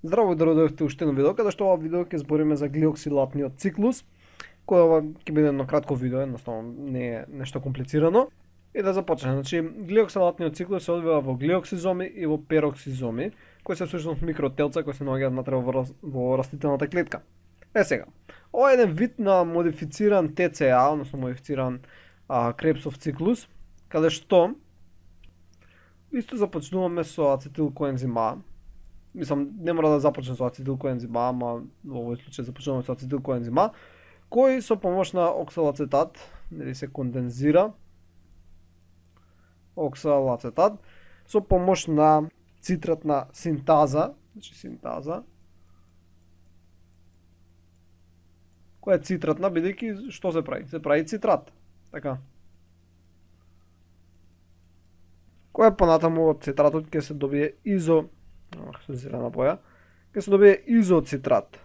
Здраво и дојдовте уште едно видео, каде што ова видео ќе збориме за глиоксилатниот циклус, кој ова ќе биде едно кратко видео, едноставно не е нешто комплицирано. И да започнеме. Значи, глиоксилатниот циклус се одвива во глиоксизоми и во пероксизоми, кои се всушност микротелца кои се наоѓаат внатре во растителната клетка. Сега, ова е еден вид на модифициран ТЦА, односно модифициран Крепсов циклус, каде што исто започнуваме со ацетилкоензим А. Мислам, не мора да започне со ацетилкоензим А, ама во овој случај започнуваме со ацетилкоензим А, кој со помош на оксалацетат, нели се кондензира оксалацетат со помош на цитратна синтаза, значи синтаза, која е цитратна, бидејќи што се прави? Се прави цитрат, така. Која понатаму од цитратот ќе се добие со зелена боја, ќе се добие изоцитрат.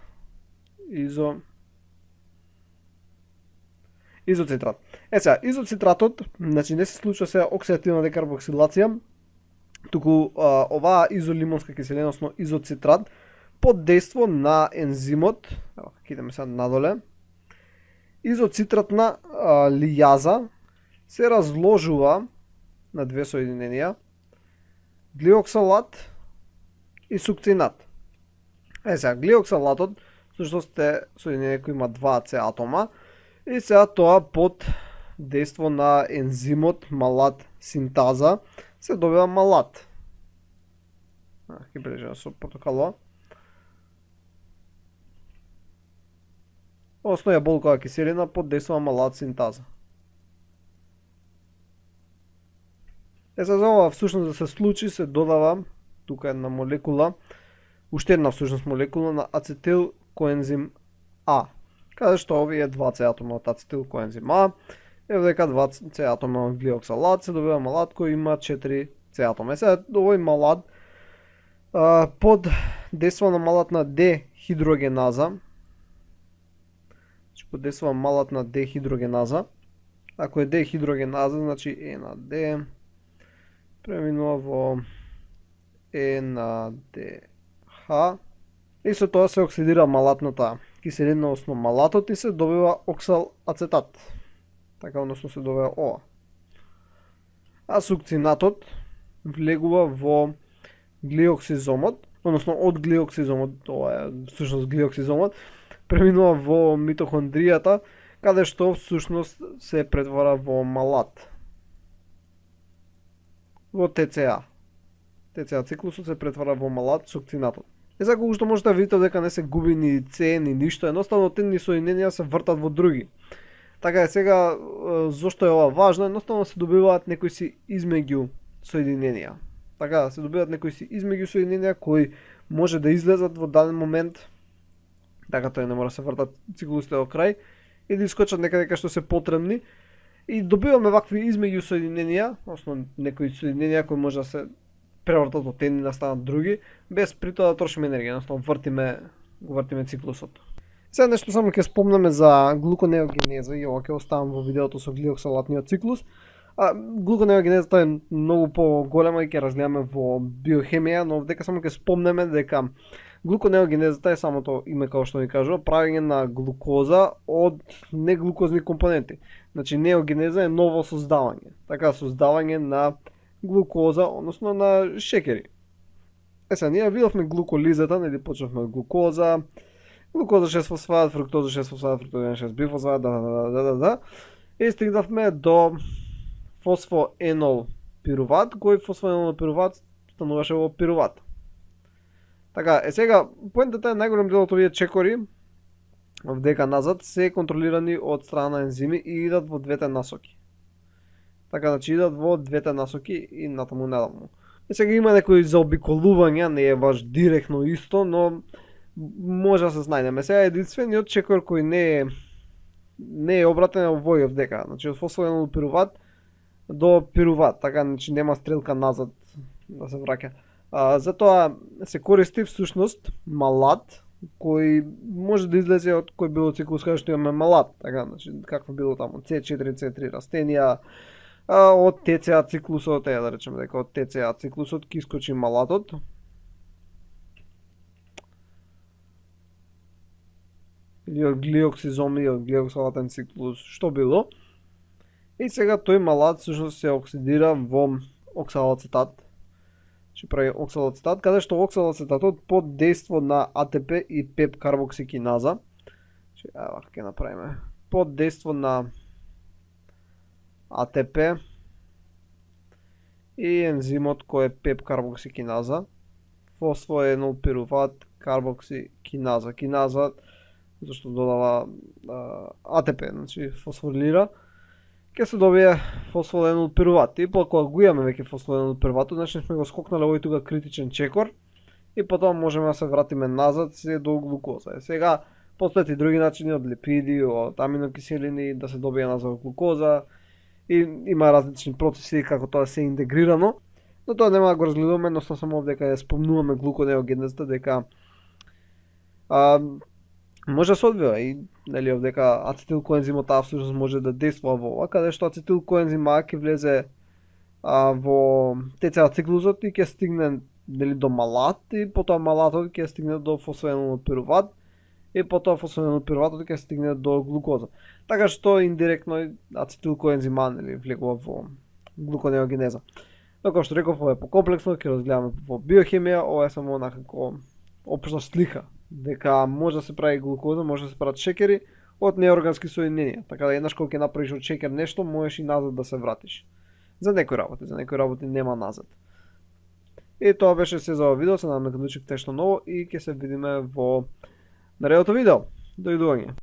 Изоцитрат. Сега, изоцитратот, значи не се случува сега оксидативна декарбоксилација, туку оваа изолимонска киселина, односно изоцитрат, под дејство на ензимот, ќе идеме сега надоле, изоцитратна лијаза се разложува на две соединенија, глиоксалат и сукцинат. Сега, глиоксалатот всушност е соединение кој има два С атома и сега тоа под дејство на ензимот малат синтаза се добива малат. Ќе бележиме со протокало. Односно е болкова киселина под дејство на малат синтаза. За ова всушност да се случи се додава тука една молекула, уште една всушност молекула на ацетилкоензим А. Каде што овие два С атома од ацетилкоензим А, дека два С атома од глиоксалат се добива малат кој има 4 С атома. Сега овој малат под дејство на малатна дехидрогеназа, под дејство на малатна дехидрогеназа, ако е дехидрогеназа, значи Е на Д преминува во Е на ДХ и со тоа се оксидира малатната киселина, односно малатот, и се добива оксалацетат. Така, односно се добива ова. А сукцинатот влегува во глиоксизомот, односно од глиоксизомот, ова е всушност глиоксизомот, преминува во митохондријата, каде што всушност се претвара во малат. Во ТЦА. ТЦА циклусот се претвара во малат сукцинатот. Сега кога што можете да видите дека не се губи ни С ни ништо, едноставно тени соединенија се вртат во други. Така е, сега зошто е ова важно? Едноставно се добиваат некои си измеѓу соединенија. Така, се добиваат некои си измеѓу соединенија кои може да излезат во даден момент, така тој не мора да се вртат циклусите до крај, и да искочат некаде кај што се потребни. И добиваме вакви измеѓу соединенија, односно некои соединенија кои може да се превртат од едни да станат други, без при тоа да трошиме енергија, односно вртиме циклусот. Сега нешто само ќе спомнеме за глуконеогенеза и ова ќе оставам во видеото со глиоксалатниот циклус. Глуконеогенезата е многу поголема и ќе разгледаме во биохемија, но дека само ќе спомнеме дека глуконеогенезата е самото име, како што ни кажува, правење на глукоза од неглукозни компоненти. Значи неогенеза е ново создавање, така создавање на глукоза, односно на шекери. Сега ние видовме глуколизата, нели почнавме од глукоза 6-фосфат, фруктоза 6-фосфат, фруктоза 6-бифосфат, и стигнавме до фосфоенол пируват, кој фосфоенол пируват стануваше во пируват. Така, сега, поентата е најголем дел од овие чекори вдека назад се контролирани од страна на ензими и идат во двете насоки. Така, значи идат во двете насоки и натаму надаму. И сега има некои заобиколувања, не е баш директно исто, но може да се знајдеме. Сега единствениот чекор кој не е обратен во овој вдека, значи од фосфоенол пируват до пируват, така, значи нема стрелка назад да се враќа. Затоа се користи всушност малат, кој може да излезе од кој било циклус каде што имаме малат, така, значи какво било таму C4, C3 растенија, од ТЦА циклусот, да речеме дека од ТЦА циклусот ќе искочи малатот. или од глиоксизоми, од глиоксалатен циклус, што било. И сега тој малат всушност се оксидира во оксалацетат. Значи прави оксалацетат, каде што оксалацетатот под дејство на АТП и пеп карбоксикиназа. Значи, ева ќе направиме. Под дејство на АТП и ензимот кој е пеп карбоксикиназа, фосфоенолпируват карбоксикиназа. Киназа зашто додава АТП, значи фосфорилира, ќе се добие фосфоенолпируват. И кога го имаме веќе фосфоенолпируватот, значи сме го скокнале овој тука критичен чекор и потоа можеме да се вратиме назад се до глукоза. Сега постојат и други начини од липиди, од аминокиселини да се добие назад глукоза и има различни процеси како тоа се интегрирано, но тоа нема да го разгледуваме, едноставно само овде каде спомнуваме глуконеогенезата дека може да се одвива и нели овдека ацетилкоензимот А всушност може да действува во ова, каде што ацетилкоензим А ќе влезе во ТЦА циклусот и ќе стигне нели до малат и потоа малатот ќе стигне до фосфоенолпируват и потоа фосфоенолпируватот ќе стигне до глукоза. Така што индиректно ацетилкоензим А нели влегува во глуконеогенеза. Но како што реков, ова е покомплексно, ќе разгледаме во биохемија, ова е само некако општа слика дека може да се прави глукоза, може да се прават шекери од неоргански соединенија. Така да еднаш кога ќе направиш од шекер нешто, можеш и назад да се вратиш. За некои работи нема назад. И тоа беше се за ова видео, се надам дека научивте нешто ново и ќе се видиме во наредното видео. Дојдување.